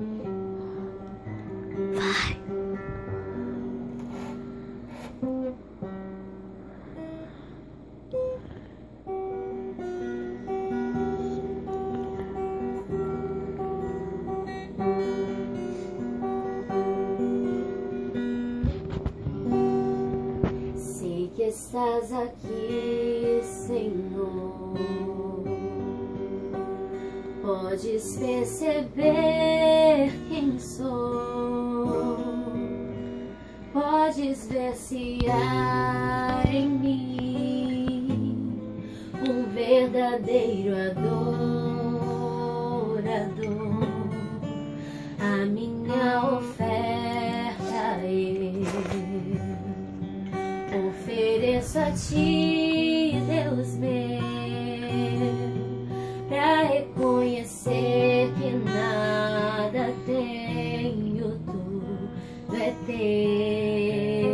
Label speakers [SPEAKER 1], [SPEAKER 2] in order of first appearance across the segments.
[SPEAKER 1] Vai.
[SPEAKER 2] Sei que estás aqui, Senhor. Podes perceber quem sou. Podes ver se há em mim um verdadeiro adorador. A minha oferta eu ofereço a ti, Deus meu, pra reconhecer que nada tenho, tudo é teu.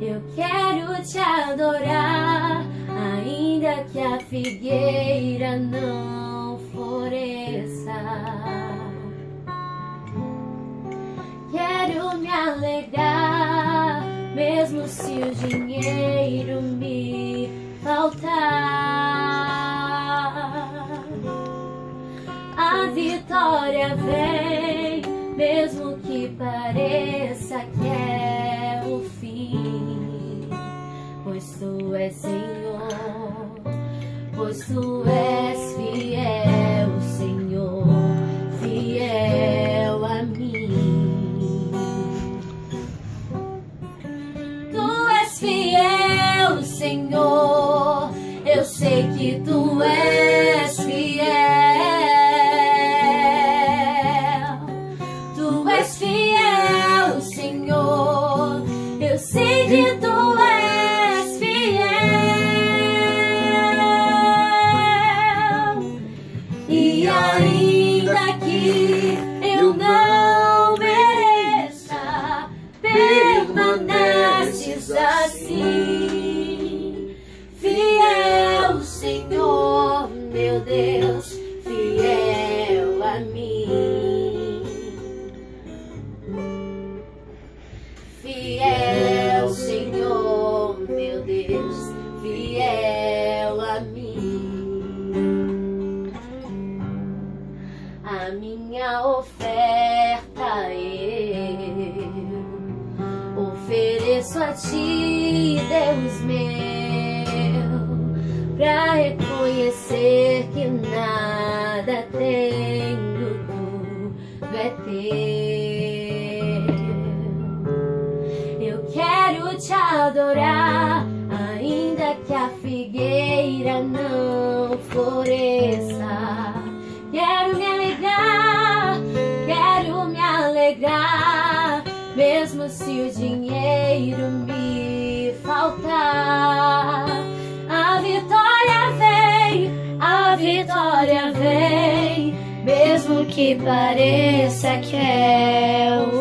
[SPEAKER 2] Eu quero te adorar, ainda que a figueira não floresça. Quero me alegrar, mesmo se o dinheiro me faltar. A vitória vem, mesmo que pareça que é o fim. Pois tu és Senhor, pois tu és fiel, Senhor, fiel a mim. Tu és fiel, Senhor, eu sei que tu és fiel. Tu és fiel, Senhor, eu sei que tu és fiel. E ainda que eu não mereça, permaneces assim. Fiel, Senhor, meu Deus, fiel a mim. Fiel, Senhor, meu Deus, fiel a mim. A minha oferta eu ofereço a ti, Deus meu, pra reconhecer que nada tenho, tudo é teu. Eu quero te adorar, ainda que a figueira não floresça. Quero me alegrar, mesmo se o dinheiro me faltar. A vitória vem, mesmo que pareça que é o